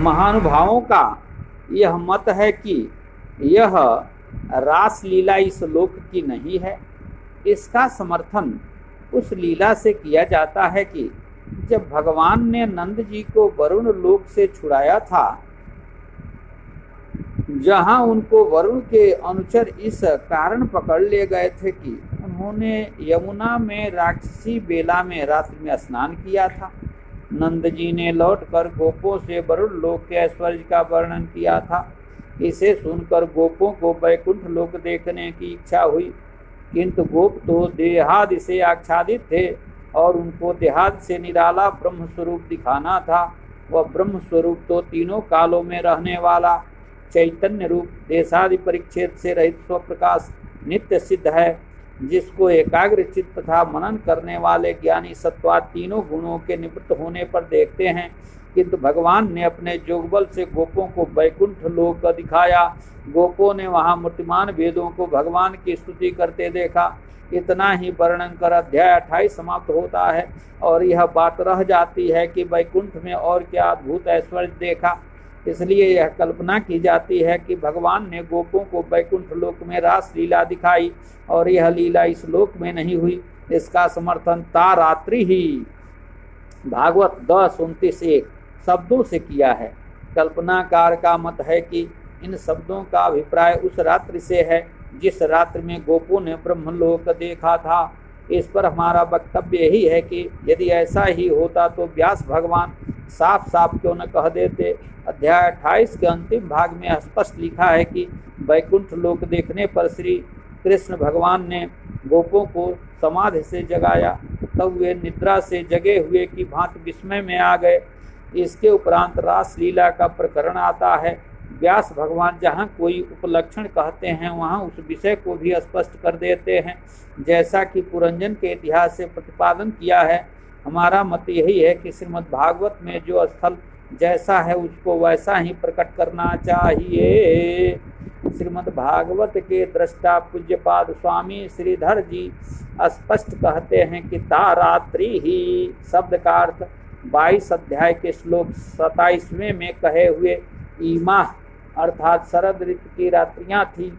महानुभावों का यह मत है कि यह रास लीला इस लोक की नहीं है। इसका समर्थन उस लीला से किया जाता है कि जब भगवान ने नंद जी को वरुण लोक से छुड़ाया था, जहां उनको वरुण के अनुचर इस कारण पकड़ ले गए थे कि उन्होंने यमुना में राक्षसी बेला में रात्रि में स्नान किया था। नंद जी ने लौटकर गोपों से वरुण लोक के ऐश्वर्य का वर्णन किया था। इसे सुनकर गोपों को वैकुंठ लोक देखने की इच्छा हुई, किंतु गोप तो देहादि से आच्छादित थे और उनको देहादि से निराला ब्रह्म स्वरूप दिखाना था। वह ब्रह्म स्वरूप तो तीनों कालों में रहने वाला चैतन्य रूप, देशादि परिच्छेद से रहित स्वप्रकाश, नित्य सिद्ध है, जिसको एकाग्र चित्त तथा मनन करने वाले ज्ञानी सत्वाद तीनों गुणों के निवृत्त होने पर देखते हैं। किंतु भगवान ने अपने जोगबल से गोपों को वैकुंठ लोक दिखाया। गोपों ने वहां मूर्तिमान वेदों को भगवान की स्तुति करते देखा। इतना ही वर्णन कर अध्याय 28 समाप्त होता है और यह बात रह जाती है कि वैकुंठ में और क्या अद्भुत ऐश्वर्य देखा। इसलिए यह कल्पना की जाती है कि भगवान ने गोपों को वैकुंठ लोक में रास लीला दिखाई और यह लीला इस लोक में नहीं हुई। इसका समर्थन तारात्रि ही भागवत 10:29 शब्दों से किया है। कल्पनाकार का मत है कि इन शब्दों का अभिप्राय उस रात्रि से है जिस रात्रि में गोपों ने ब्रह्मलोक देखा था। इस पर हमारा वक्तव्य यही है कि यदि ऐसा ही होता तो व्यास भगवान साफ साफ क्यों न कह देते। अध्याय 28 के अंतिम भाग में स्पष्ट लिखा है कि वैकुंठ लोक देखने पर श्री कृष्ण भगवान ने गोपों को समाधि से जगाया, तब वे निद्रा से जगे हुए की भांति विस्मय में आ गए। इसके उपरांत रास लीला का प्रकरण आता है। व्यास भगवान जहाँ कोई उपलक्षण कहते हैं वहाँ उस विषय को भी स्पष्ट कर देते हैं, जैसा कि पुरंजन के इतिहास से प्रतिपादन किया है। हमारा मत यही है कि श्रीमद् भागवत में जो स्थल जैसा है उसको वैसा ही प्रकट करना चाहिए। श्रीमद् भागवत के दृष्टा पूज्यपाद स्वामी श्रीधर जी स्पष्ट कहते हैं कि तारात्रि ही शब्द का अर्थ 22 अध्याय के श्लोक 27वें में कहे हुए ईमा अर्थात शरद ऋतु की रात्रियां थी।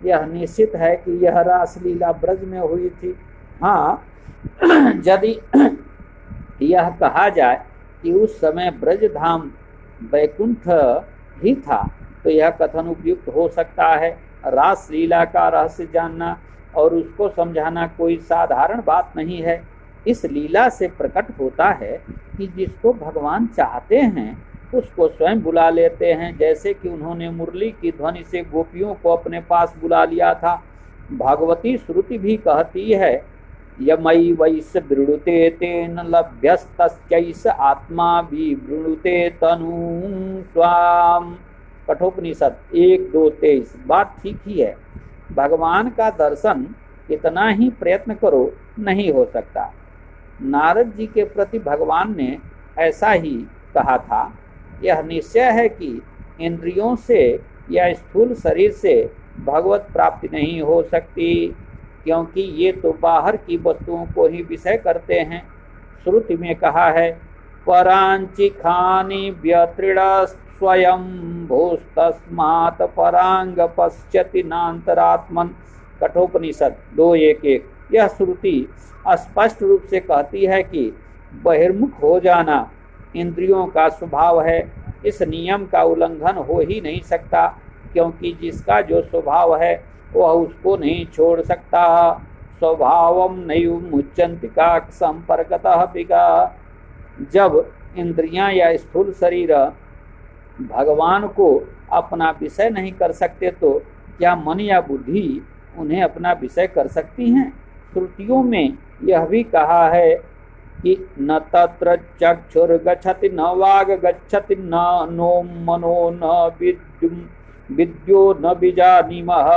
यह निश्चित है कि यह रासलीला ब्रज में हुई थी। हाँ, यदि यह कहा जाए कि उस समय ब्रज धाम वैकुंठ ही था तो यह कथन उपयुक्त हो सकता है। रासलीला का रहस्य जानना और उसको समझाना कोई साधारण बात नहीं है। इस लीला से प्रकट होता है कि जिसको भगवान चाहते हैं उसको स्वयं बुला लेते हैं, जैसे कि उन्होंने मुरली की ध्वनि से गोपियों को अपने पास बुला लिया था। भगवती श्रुति भी कहती है यमई वैस वृणुते तेन लभ्यस्तस्यैष आत्मा भी वृणुते तनु स्वाम। कठोपनिषद 1:2-23। बात ठीक ही है। भगवान का दर्शन कितना ही प्रयत्न करो नहीं हो सकता। नारद जी के प्रति भगवान ने ऐसा ही कहा था। यह निश्चय है कि इंद्रियों से या स्थूल शरीर से भगवत प्राप्ति नहीं हो सकती, क्योंकि ये तो बाहर की वस्तुओं को ही विषय करते हैं। श्रुति में कहा है परांचि खानी व्यतृण स्वयं भूस्तस्मात् परांग पश्यति नान्तरात्मन। कठोपनिषद 2:1-1। यह श्रुति स्पष्ट रूप से कहती है कि बहिर्मुख हो जाना इंद्रियों का स्वभाव है। इस नियम का उल्लंघन हो ही नहीं सकता, क्योंकि जिसका जो स्वभाव है वह उसको नहीं छोड़ सकता। स्वभावम नैव मुच्यन्ति का संपर्कतः पिका। जब इंद्रियां या स्थूल शरीर भगवान को अपना विषय नहीं कर सकते तो क्या मन या बुद्धि उन्हें अपना विषय कर सकती हैं? श्रुतियों में यह भी कहा है कि न तत्र चक्षुर्गच्छति न वाग गच्छति न नो मनो न विद्यो न बीजानीमः।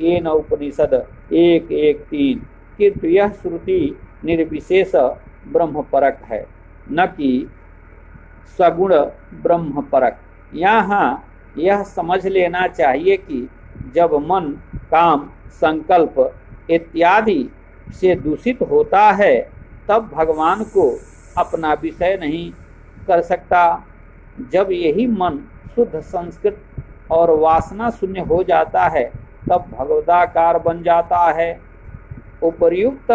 येन उपनिषद 1:1-3। किंतु यह श्रुति निर्विशेष ब्रह्मपरक है, न कि सगुण ब्रह्मपरक। यहाँ यह समझ लेना चाहिए कि जब मन, काम, संकल्प इत्यादि से दूषित होता है तब भगवान को अपना विषय नहीं कर सकता। जब यही मन शुद्ध संस्कृत और वासना शून्य हो जाता है तब भगवदाकार बन जाता है। उपर्युक्त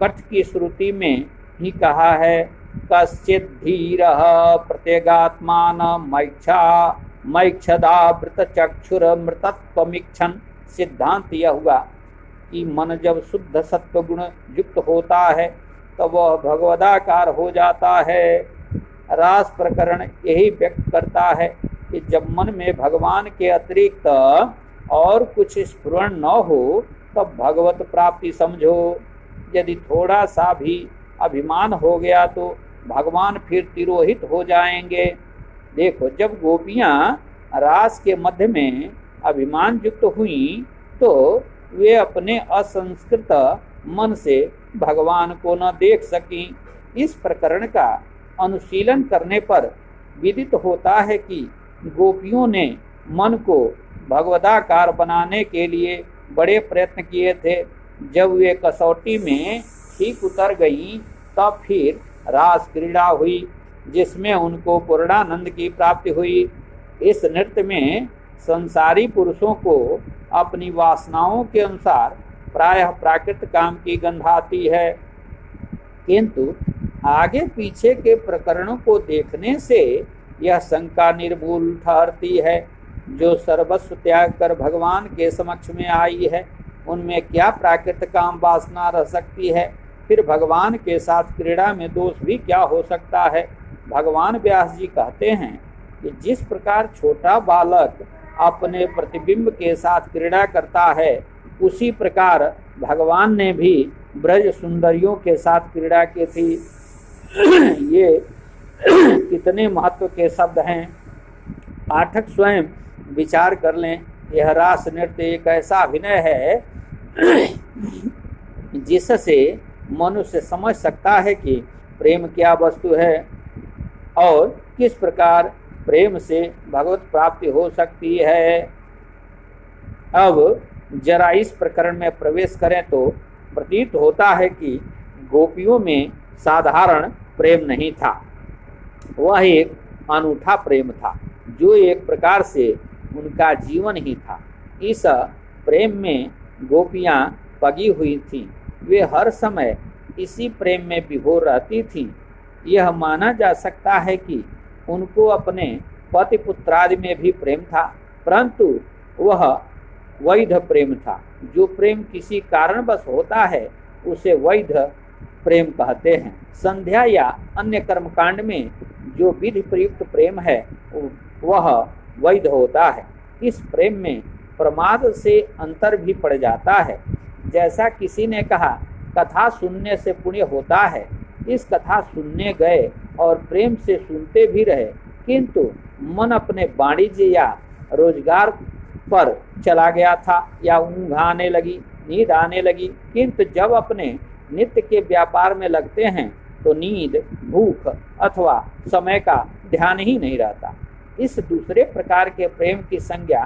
कठ की श्रुति में ही कहा है, कश्चित धीरः प्रत्यगात्मान मैक्षदावृत चक्षुर मृतत्वमीक्षण। सिद्धांत यह हुआ कि मन जब शुद्ध सत्व गुण युक्त होता है तो वह भगवदाकार हो जाता है। रास प्रकरण यही व्यक्त करता है कि जब मन में भगवान के अतिरिक्त और कुछ स्फुरण न हो तब भगवत प्राप्ति समझो। यदि थोड़ा सा भी अभिमान हो गया तो भगवान फिर तिरोहित हो जाएंगे। देखो, जब गोपियां रास के मध्य में अभिमान युक्त हुई तो वे अपने असंस्कृत मन से भगवान को न देख सकी। इस प्रकरण का अनुशीलन करने पर विदित होता है कि गोपियों ने मन को भगवदाकार बनाने के लिए बड़े प्रयत्न किए थे। जब वे कसौटी में ठीक उतर गईं तब फिर रास क्रीड़ा हुई जिसमें उनको पूर्णानंद की प्राप्ति हुई। इस नृत्य में संसारी पुरुषों को अपनी वासनाओं के अनुसार प्रायः प्राकृत काम की गंध आती है, किंतु आगे पीछे के प्रकरणों को देखने से यह शंका निर्मूल ठहरती है। जो सर्वस्व त्याग कर भगवान के समक्ष में आई है उनमें क्या प्राकृत काम वासना रह सकती है? फिर भगवान के साथ क्रीड़ा में दोष भी क्या हो सकता है? भगवान व्यास जी कहते हैं कि जिस प्रकार छोटा बालक अपने प्रतिबिंब के साथ क्रीड़ा करता है उसी प्रकार भगवान ने भी ब्रज सुंदरियों के साथ क्रीड़ा की थी। ये कितने महत्व के शब्द हैं, पाठक स्वयं विचार कर लें। यह रास नृत्य एक ऐसा अभिनय है जिससे मनुष्य समझ सकता है कि प्रेम क्या वस्तु है और किस प्रकार प्रेम से भगवत प्राप्ति हो सकती है। अब जरा इस प्रकरण में प्रवेश करें तो प्रतीत होता है कि गोपियों में साधारण प्रेम नहीं था, वह एक अनूठा प्रेम था जो एक प्रकार से उनका जीवन ही था। इस प्रेम में गोपियां पगी हुई थीं, वे हर समय इसी प्रेम में विभोर रहती थीं। यह माना जा सकता है कि उनको अपने पति पुत्रादि में भी प्रेम था, परंतु वह वैध प्रेम था। जो प्रेम किसी कारणवश होता है उसे वैध प्रेम कहते हैं। संध्या या अन्य कर्मकांड में जो विधि प्रयुक्त प्रेम है वह वैध होता है। इस प्रेम में प्रमाद से अंतर भी पड़ जाता है। जैसा किसी ने कहा, कथा सुनने से पुण्य होता है। इस कथा सुनने गए और प्रेम से सुनते भी रहे, किंतु मन अपने वाणिज्य या रोजगार पर चला गया था या ऊँघ आने लगी, नींद आने लगी। किंतु जब अपने नित्य के व्यापार में लगते हैं तो नींद, भूख अथवा समय का ध्यान ही नहीं रहता। इस दूसरे प्रकार के प्रेम की संज्ञा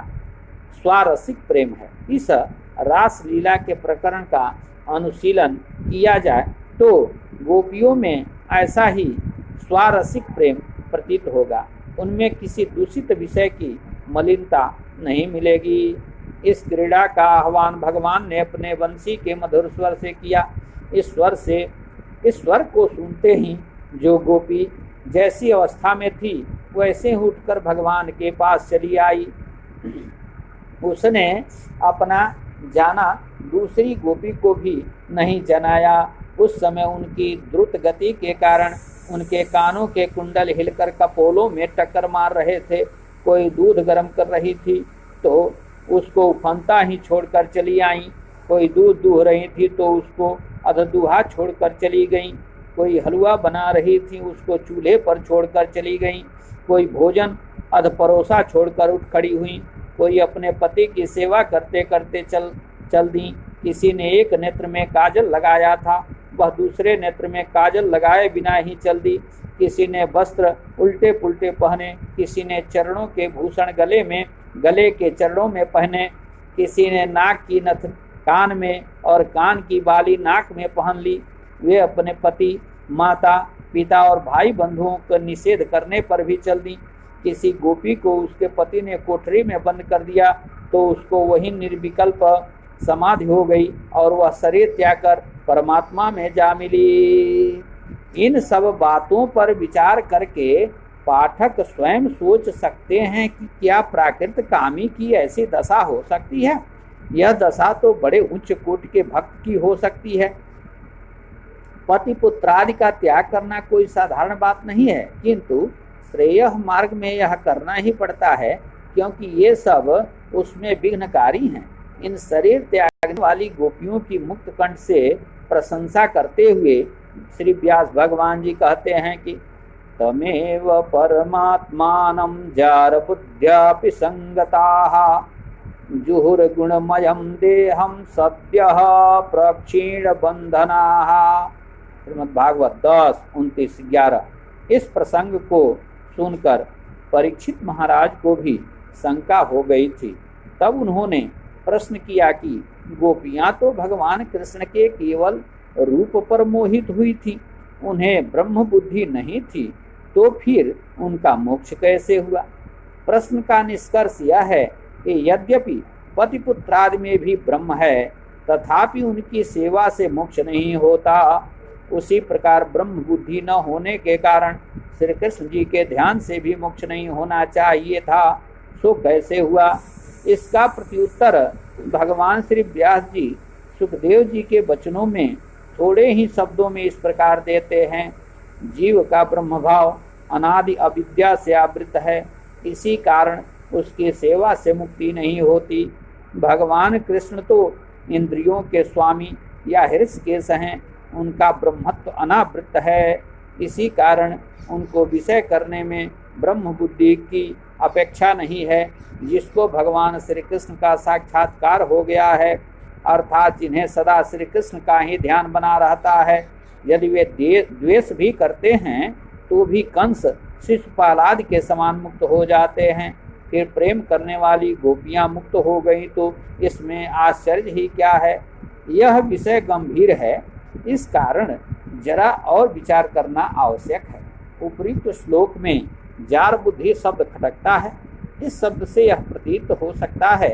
स्वारसिक प्रेम है। इस रास लीला के प्रकरण का अनुशीलन किया जाए तो गोपियों में ऐसा ही स्वारसिक प्रेम प्रतीत होगा। उनमें किसी दूषित विषय की मलिनता नहीं मिलेगी। इस क्रीड़ा का आह्वान भगवान ने अपने वंशी के मधुर स्वर से किया। इस स्वर को सुनते ही जो गोपी जैसी अवस्था में थी वैसे उठकर भगवान के पास चली आई। उसने अपना जाना दूसरी गोपी को भी नहीं जनाया। उस समय उनकी द्रुत गति के कारण उनके कानों के कुंडल हिलकर कपोलों में टक्कर मार रहे थे। कोई दूध गर्म कर रही थी तो उसको उफनता ही छोड़कर चली आई। कोई दूध दूह रही थी तो उसको अधदुहा छोड़कर चली गई। कोई हलवा बना रही थी उसको चूल्हे पर छोड़कर चली गई। कोई भोजन अधपरोसा छोड़कर उठ खड़ी हुई। कोई अपने पति की सेवा करते करते चल दी। किसी ने एक नेत्र में काजल लगाया था, वह दूसरे नेत्र में काजल लगाए बिना ही चल दी। किसी ने वस्त्र उल्टे पुल्टे पहने, किसी ने चरणों के भूषण गले के चरणों में पहने, किसी ने नाक की नथ कान में और कान की बाली नाक में पहन ली। वे अपने पति, माता, पिता और भाई बंधुओं का निषेध करने पर भी चल दी। किसी गोपी को उसके पति ने कोठरी में बंद कर दिया तो उसको वही निर्विकल्प समाधि हो गई और वह शरीर त्याग कर परमात्मा में जा मिली। इन सब बातों पर विचार करके पाठक स्वयं सोच सकते हैं कि क्या प्राकृत कामी की ऐसी दशा हो सकती है। यह दशा तो बड़े उच्च कोटि के भक्त की हो सकती है। पति पुत्रादि का त्याग करना कोई साधारण बात नहीं है, किंतु श्रेय मार्ग में यह करना ही पड़ता है, क्योंकि ये सब उसमें विघ्नकारी हैं। इन शरीर त्यागने वाली गोपियों की मुक्त कंठ से प्रशंसा करते हुए श्री व्यास भगवान जी कहते हैं कि तमेव परमात्मानं जार बुद्ध्यापि संगताः जुहुर्गुणमयं देहं सद्यः प्रक्षीण बंधनाः। श्रीमद्भागवत 10:29-11। इस प्रसंग को सुनकर परीक्षित महाराज को भी शंका हो गई थी। तब उन्होंने प्रश्न किया कि गोपियां तो भगवान कृष्ण के केवल रूप पर मोहित हुई थी, उन्हें ब्रह्म बुद्धि नहीं थी, तो फिर उनका मोक्ष कैसे हुआ। प्रश्न का निष्कर्ष यह है कि यद्यपि पति पुत्रादि में भी ब्रह्म है, तथापि उनकी सेवा से मोक्ष नहीं होता। उसी प्रकार ब्रह्म बुद्धि न होने के कारण श्री कृष्ण जी के ध्यान से भी मोक्ष नहीं होना चाहिए था, सो कैसे हुआ। इसका प्रत्युत्तर भगवान श्री व्यास जी सुखदेव जी के वचनों में थोड़े ही शब्दों में इस प्रकार देते हैं। जीव का ब्रह्म भाव अनादि अविद्या से आवृत है, इसी कारण उसकी सेवा से मुक्ति नहीं होती। भगवान कृष्ण तो इंद्रियों के स्वामी या हृषिकेश हैं, उनका ब्रह्मत्व अनावृत है, इसी कारण उनको विषय करने में ब्रह्म बुद्धि की अपेक्षा नहीं है। जिसको भगवान श्री कृष्ण का साक्षात्कार हो गया है, अर्थात जिन्हें सदा श्री कृष्ण का ही ध्यान बना रहता है, यदि वे द्वेष भी करते हैं तो भी कंस शिशुपाल आदि के समान मुक्त हो जाते हैं। फिर प्रेम करने वाली गोपियां मुक्त हो गई तो इसमें आश्चर्य ही क्या है। यह विषय गंभीर है, इस कारण जरा और विचार करना आवश्यक है। उपयुक्त श्लोक में जार बुद्धि शब्द खटकता है। इस शब्द से यह प्रतीत हो सकता है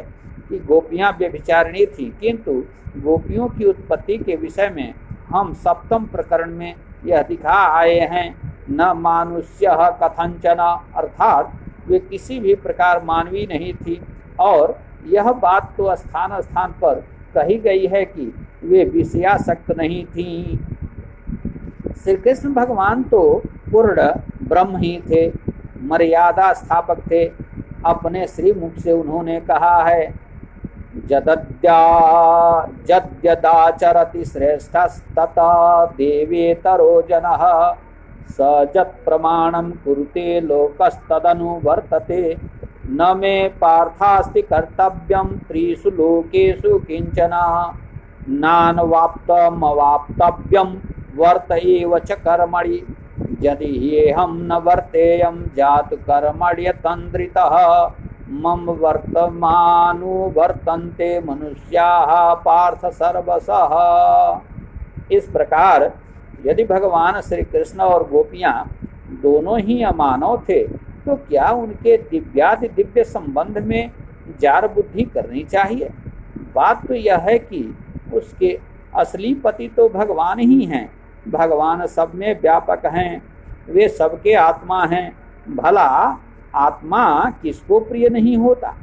कि गोपियां व्यभिचारिणी थी, किंतु गोपियों की उत्पत्ति के विषय में हम सप्तम प्रकरण में यह दिखा आए हैं, न मानुष्य कथंचन, अर्थात वे किसी भी प्रकार मानवी नहीं थी। और यह बात तो स्थान स्थान पर कही गई है कि वे विषयासक्त नहीं थीं। श्री कृष्ण भगवान तो पूर्ण ब्रह्म ही थे, मर्यादा स्थापक थे। अपने श्री मुख से उन्होंने कहा है, जद्यदाचरति श्रेष्ठस्तथा देवेतरो जनः स जत् प्रमाणं कुरुते लोकस्तदनुवर्तते न मे पार्थास्ति कर्तव्यं त्रिषु लोकेषु किंचन नानवाप्तमवाप्तव्यं वर्त एव च कर्मणि यदि ह्येहं न वर्तेयं जातु कर्मण्यतन्द्रितः मम वर्तमानुवर्तन्ते मनुष्याः पार्थ सर्वशः। इस प्रकार यदि भगवान श्री कृष्ण और गोपियां दोनों ही अमानव थे, तो क्या उनके दिव्यादि दिव्य संबंध में जार बुद्धि करनी चाहिए। बात तो यह है कि उसके असली पति तो भगवान ही हैं। भगवान सब में व्यापक हैं, वे सबके आत्मा हैं। भला आत्मा किसको प्रिय नहीं होता।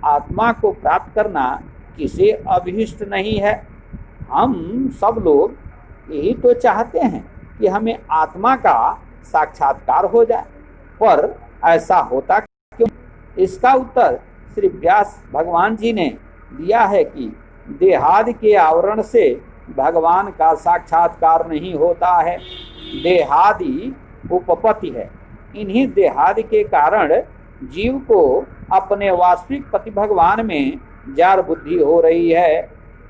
आत्मा को प्राप्त करना किसे अभिष्ट नहीं है। हम सब लोग यही तो चाहते हैं कि हमें आत्मा का साक्षात्कार हो जाए, पर ऐसा होता क्यों। इसका उत्तर श्री व्यास भगवान जी ने दिया है कि देहादि के आवरण से भगवान का साक्षात्कार नहीं होता है। देहादि उपपत्ति है, इन्हीं देहादि के कारण जीव को अपने वास्तविक पति भगवान में जार बुद्धि हो रही है।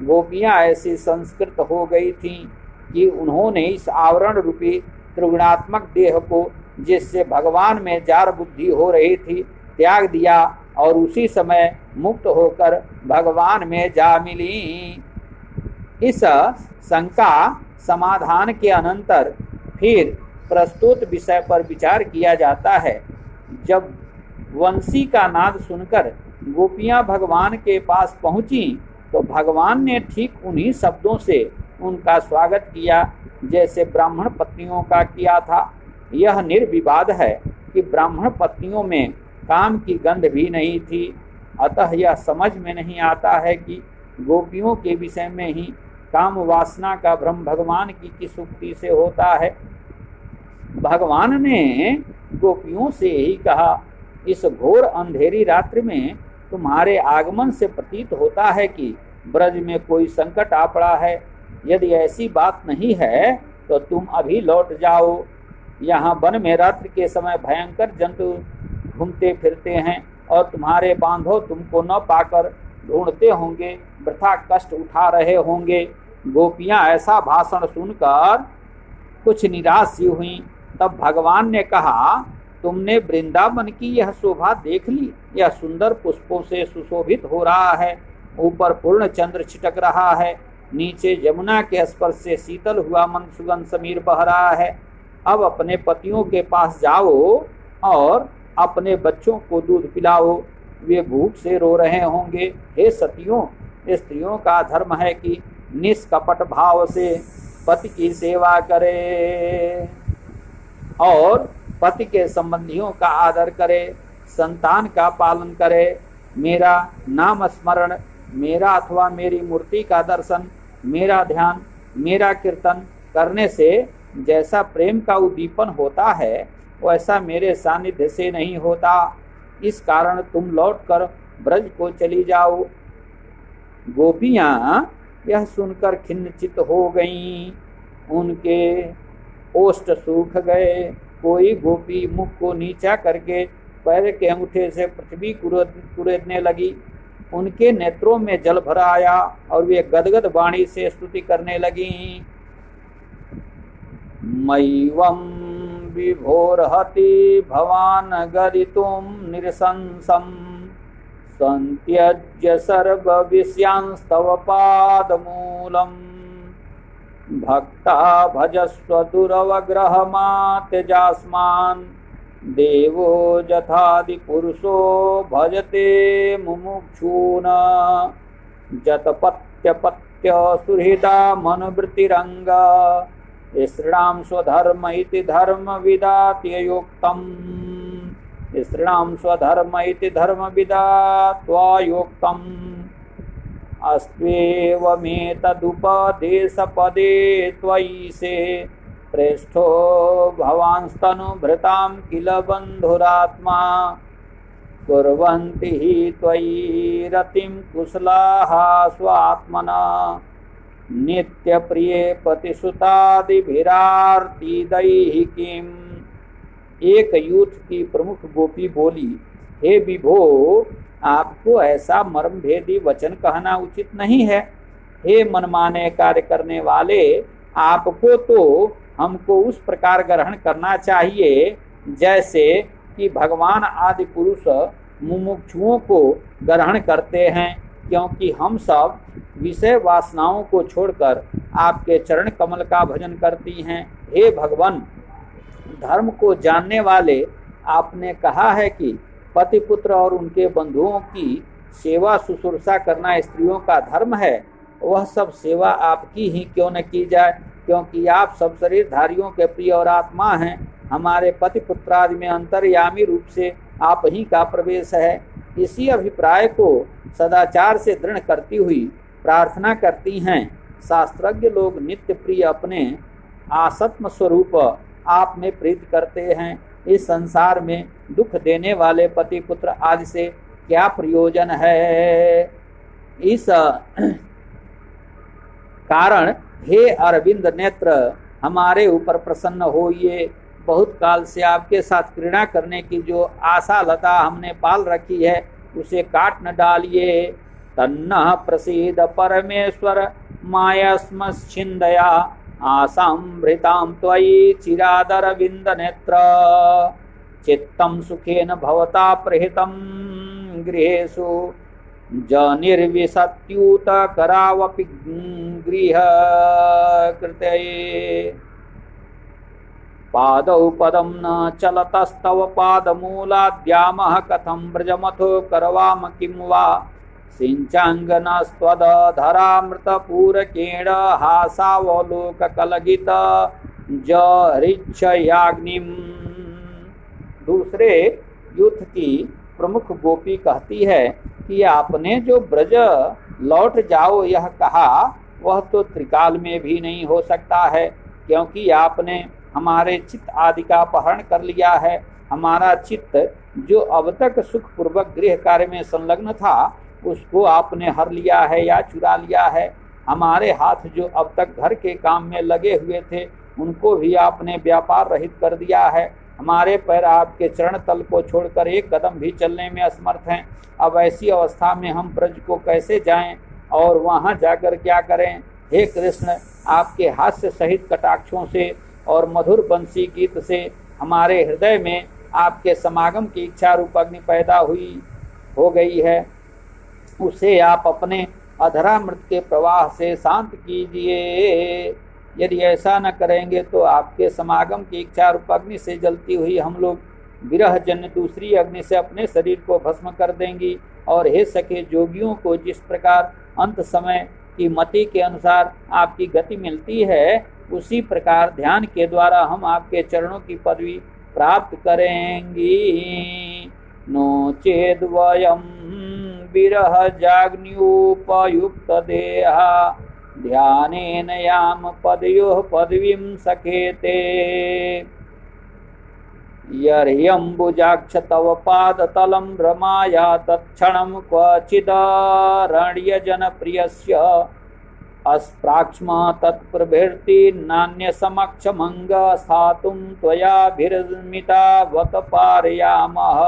गोपियां ऐसी संस्कृत हो गई थीं कि उन्होंने इस आवरण रूपी त्रिगुणात्मक देह को, जिससे भगवान में जार बुद्धि हो रही थी, त्याग दिया और उसी समय मुक्त होकर भगवान में जा मिली। इस शंका समाधान के अनंतर फिर प्रस्तुत विषय पर विचार किया जाता है। जब वंशी का नाद सुनकर गोपियां भगवान के पास पहुंची तो भगवान ने ठीक उन्हीं शब्दों से उनका स्वागत किया जैसे ब्राह्मण पत्नियों का किया था। यह निर्विवाद है कि ब्राह्मण पत्नियों में काम की गंध भी नहीं थी। अतः यह समझ में नहीं आता है कि गोपियों के विषय में ही काम वासना का भ्रम भगवान की किस उक्ति से होता है। भगवान ने गोपियों से ही कहा, इस घोर अंधेरी रात्रि में तुम्हारे आगमन से प्रतीत होता है कि ब्रज में कोई संकट आ पड़ा है। यदि ऐसी बात नहीं है तो तुम अभी लौट जाओ। यहाँ वन में रात्रि के समय भयंकर जंतु घूमते फिरते हैं और तुम्हारे बांधव तुमको न पाकर ढूंढते होंगे, वृथा कष्ट उठा रहे होंगे। गोपियां ऐसा भाषण सुनकर कुछ निराश सी हुई। तब भगवान ने कहा, तुमने वृंदावन की यह शोभा देख ली। यह सुंदर पुष्पों से सुशोभित हो रहा है। ऊपर पूर्ण चंद्र छिटक रहा है, नीचे यमुना के स्पर्श से शीतल हुआ मंद सुगंध समीर बह रहा है। अब अपने पतियों के पास जाओ और अपने बच्चों को दूध पिलाओ, वे भूख से रो रहे होंगे। हे सतियों, स्त्रियों का धर्म है कि निष्कपट भाव से पति की सेवा करे और पति के संबंधियों का आदर करे, संतान का पालन करे। मेरा नाम स्मरण, मेरा अथवा मेरी मूर्ति का दर्शन, मेरा ध्यान, मेरा कीर्तन करने से जैसा प्रेम का उद्दीपन होता है वैसा मेरे सानिध्य से नहीं होता। इस कारण तुम लौटकर ब्रज को चली जाओ। गोपियां यह सुनकर खिन्नचित हो गईं। उनके ओष्ठ सूख गए। कोई गोपी मुख को नीचा करके पैर के अंगूठे से पृथ्वी कुरेदने लगी। उनके नेत्रों में जल भर आया और वे गदगद वाणी से स्तुति करने लगी। मैवं विभोरहति भवान गरितुम निरसंसं संत्यज्य सर्व विषयांस्तव पादमूलम् भक्ता भजस्व दुरवग्रहमात्यजास्मान् देवो जथादि पुरुषो भजते मुमुक्षून् जतपत्यपत्य सुहृदा मनुवृत्तिरंग स्त्रीणां स्वधर्म इति धर्मविदात्ययोक्तम् स्त्रीणां स्वधर्म इति धर्मविदात्वायोक्तम् अस्त्वेवमेतदुपदेशपदे त्वयि से प्रेष्ठो भवांस्तनुभृतां किल बन्धुरात्मा कुर्वन्ति हि त्वयि रतिं कुशलाः स्वात्मना नित्यप्रिये पतिसुतादिभिरार्तिदैहिकीम्। एक यूथ की प्रमुख गोपी बोली, हे विभो, आपको ऐसा मर्मभेदी वचन कहना उचित नहीं है। हे मनमाने कार्य करने वाले, आपको तो हमको उस प्रकार ग्रहण करना चाहिए जैसे कि भगवान आदि पुरुष मुमुक्षुओं को ग्रहण करते हैं, क्योंकि हम सब विषय वासनाओं को छोड़कर आपके चरण कमल का भजन करती हैं। हे भगवान, धर्म को जानने वाले, आपने कहा है कि पति पुत्र और उनके बंधुओं की सेवा शुश्रूषा करना स्त्रियों का धर्म है। वह सब सेवा आपकी ही क्यों न की जाए, क्योंकि आप सब शरीरधारियों के प्रिय और आत्मा हैं। हमारे पति पुत्रादि में अंतर्यामी रूप से आप ही का प्रवेश है। इसी अभिप्राय को सदाचार से दृढ़ करती हुई प्रार्थना करती हैं। शास्त्रज्ञ लोग नित्य प्रिय अपने आसत्म स्वरूप आप में प्रीत करते हैं। इस संसार में दुख देने वाले पति पुत्र आदि से क्या प्रयोजन है। इस कारण हे अरविंद नेत्र, हमारे ऊपर प्रसन्न होइए। बहुत काल से आपके साथ क्रीड़ा करने की जो आशा लता हमने पाल रखी है उसे काट न डालिए। तन्नः प्रसीद परमेश्वर मायास्मच्छिन्दया आसाम्भृतां त्वयि चिरादरविन्द नेत्र चित्तं सुखेन भवता प्रहितं गृहेषु जनिर्विशत्यूत करावपि गृह कृतये। पादौ पदं न चलतस्तव पादमूलाद्यामः कथं व्रजमथो करवाम किं वा सिञ्चाङ्गनस्त्वदधरामृतपूरकेण हासावलोककलगित जहृच्छयाग्निम्। दूसरे युद्ध की प्रमुख गोपी कहती है कि आपने जो ब्रज लौट जाओ यह कहा वह तो त्रिकाल में भी नहीं हो सकता है, क्योंकि आपने हमारे चित्त आदि का अपहरण कर लिया है। हमारा चित्त जो अब तक सुखपूर्वक गृह कार्य में संलग्न था उसको आपने हर लिया है या चुरा लिया है। हमारे हाथ जो अब तक घर के काम में लगे हुए थे उनको भी आपने व्यापार रहित कर दिया है। हमारे पैर आपके चरण तल को छोड़कर एक कदम भी चलने में असमर्थ हैं। अब ऐसी अवस्था में हम ब्रज को कैसे जाएं और वहां जाकर क्या करें। हे कृष्ण, आपके हास्य सहित कटाक्षों से और मधुर बंसी गीत से हमारे हृदय में आपके समागम की इच्छा रूप अग्नि पैदा हो गई है। उसे आप अपने अधरामृत के प्रवाह से शांत कीजिए। यदि ऐसा न करेंगे तो आपके समागम की इच्छा रूप अग्नि से जलती हुई हम लोग विरह जन्य दूसरी अग्नि से अपने शरीर को भस्म कर देंगी। और हे सखे, जोगियों को जिस प्रकार अंत समय की मति के अनुसार आपकी गति मिलती है उसी प्रकार ध्यान के द्वारा हम आपके चरणों की पदवी प्राप्त करेंगी। नो चेद वयम विरह जाग्न्युपयुक्त देहा ध्यानेन याम पदयोः पदवीं सखेते। यर्ह्यम्बुजाक्ष तव पादतलं रमाया तत्क्षणं क्वचिदरण्यजनप्रियस्य अस्प्राक्ष्म तत्प्रभृति नान्यसमक्षमङ्ग स्थातुं त्वयाभिर्मितावत पारयामः।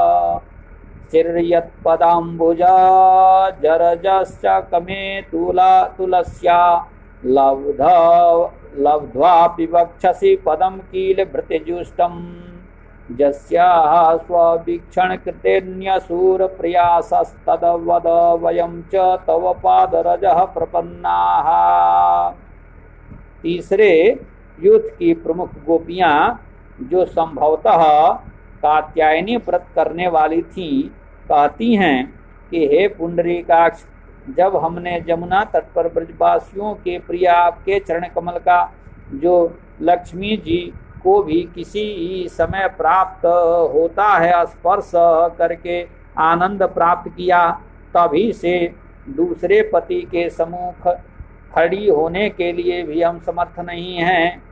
चिर्यत्पदाम्बुजा जरजश्च कमे तुलस्या लब्ध्वा विवक्षसि पदं कीलभृतिजुष्टम् यस्याः स्ववीक्षणकृतेऽन्यसूरप्रयासस्तद्वद वयं च तव पादरजः प्रपन्नाः। तीसरे युद्ध की प्रमुख गोपियां जो संभवतः कात्यायनी व्रत करने वाली थीं कहती हैं कि हे पुंडरीकाक्ष, जब हमने यमुना तट पर ब्रजवासियों के प्रिय आपके चरण कमल का जो लक्ष्मी जी को भी किसी समय प्राप्त होता है स्पर्श करके आनंद प्राप्त किया, तभी से दूसरे पति के सम्मुख खड़ी होने के लिए भी हम समर्थ नहीं हैं।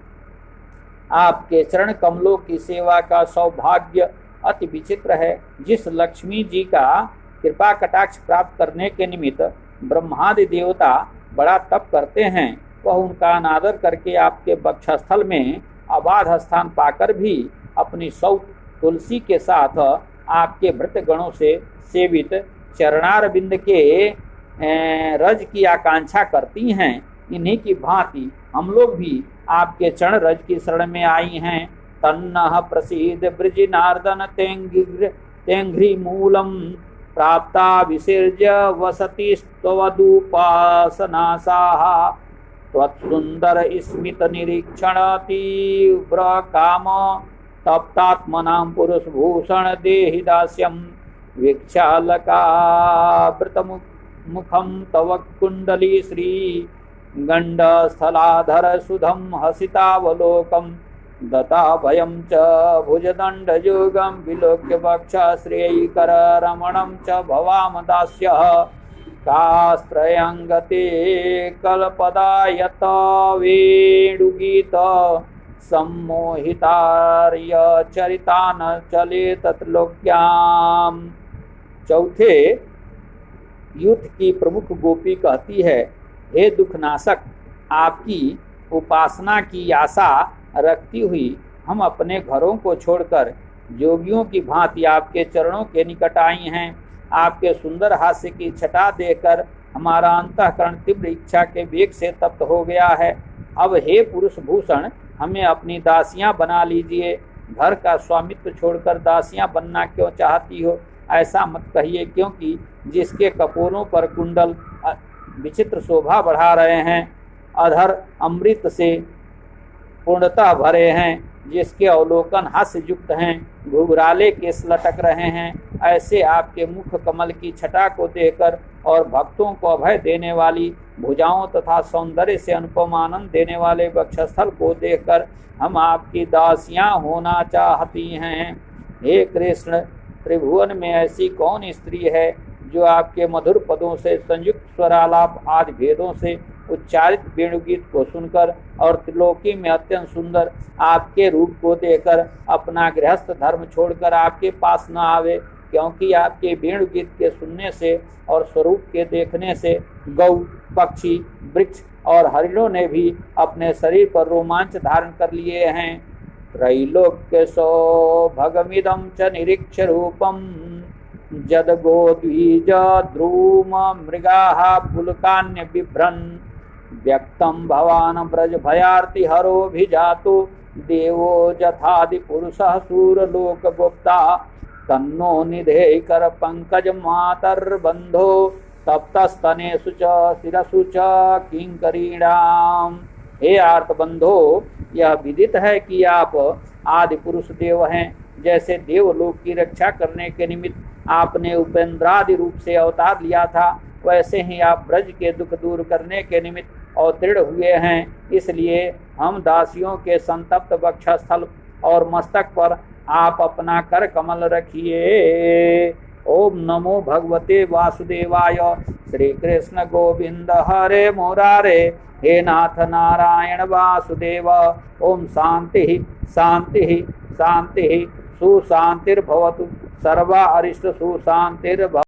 आपके चरण कमलों की सेवा का सौभाग्य अति विचित्र है। जिस लक्ष्मी जी का कृपा कटाक्ष प्राप्त करने के निमित्त ब्रह्मादि देवता बड़ा तप करते हैं, वह उनका अनादर करके आपके वक्षस्थल में अबाध स्थान पाकर भी अपनी सौ तुलसी के साथ आपके भृत गणों से सेवित चरणारविंद के रज की आकांक्षा करती हैं। इन्हीं की भांति हम लोग भी आपके चरण रज की शरण में आई हैं। तन्नः प्रसीद ब्रजनार्दन तेंघ्रि मूलम प्राप्ता विसर्ज्य वसति स्तवदुपासनासाः त्वत्सुंदर स्मित निरीक्षण तीव्र काम तप्तात्मनां पुरुष भूषण देहि दास्यं वीक्षालकावृत मुखम तव कुंडली श्री गंडस्थलाधर सुधम हसितावलोकम दता भयं च भुजदंडयुगं विलोक्य वक्ष श्रेयीकर रमणं च भवाम दास्यः कास्त्रयंगते कल्पदायत वेणुगीत सम्मोहितार्य चरितान चले तत्लोक्याम। चौथे युद्ध की प्रमुख गोपी कहती है, हे दुखनाशक, आपकी उपासना की आशा रखती हुई हम अपने घरों को छोड़कर योगियों की भांति आपके चरणों के निकट आई हैं। आपके सुंदर हास्य की छटा देकर हमारा अंतःकरण तीव्र इच्छा के वेग से तप्त हो गया है। अब हे पुरुष भूषण, हमें अपनी दासियां बना लीजिए। घर का स्वामित्व छोड़कर दासियां बनना क्यों चाहती हो? ऐसा मत कहिए, क्योंकि जिसके कपोलों पर कुंडल विचित्र शोभा बढ़ा रहे हैं, अधर अमृत से पूर्णतः भरे हैं, जिसके अवलोकन हास्य युक्त हैं, घुघराले केस लटक रहे हैं, ऐसे आपके मुख कमल की छटा को देखकर और भक्तों को अभय देने वाली भुजाओं तथा सौंदर्य से अनुपम आनंद देने वाले वक्षस्थल को देखकर हम आपकी दासियां होना चाहती हैं। हे कृष्ण, त्रिभुवन में ऐसी कौन स्त्री है जो आपके मधुर पदों से संयुक्त स्वरालाप आदि भेदों से उच्चारित वेणुगीत को सुनकर और त्रिलोकी में अत्यंत सुंदर आपके रूप को देखकर अपना गृहस्थ धर्म छोड़कर आपके पास न आवे, क्योंकि आपके वेणुगीत के सुनने से और स्वरूप के देखने से गौ, पक्षी, वृक्ष और हरिणों ने भी अपने शरीर पर रोमांच धारण कर लिए हैं। त्रैलोक्य सौभगमिदं च निरीक्ष्य रूपम जदगोद्विज ध्रूम मृगाः पुलकान्य बिभ्रन् व्यक्तं भवान् ब्रज भयार्ति हरोभिजातो देवो जथादि पुरुषः सूरलोकगुप्ता तन्नो निधेय कर पंकज मातर्बंधो तप्तस्तनेषु च शिरसु च किंकरीणाम। हे आर्तबंधो, यह विदित है कि आप आदि पुरुष देव हैं। जैसे देवलोक की रक्षा करने के निमित्त आपने उपेंद्रादि रूप से अवतार लिया था, वैसे ही आप ब्रज के दुख दूर करने के निमित्त अवतीर्ण हुए हैं। इसलिए हम दासियों के संतप्त वक्षस्थल और मस्तक पर आप अपना कर कमल रखिए। ओम नमो भगवते वासुदेवाय। श्री कृष्ण गोविंद हरे मुरारे। हे नाथ नारायण वासुदेव। ओम शांति शांति शांति सुशांतिर्भवतु। सर्वा अरिष्ट सुशांतिर्भवतु।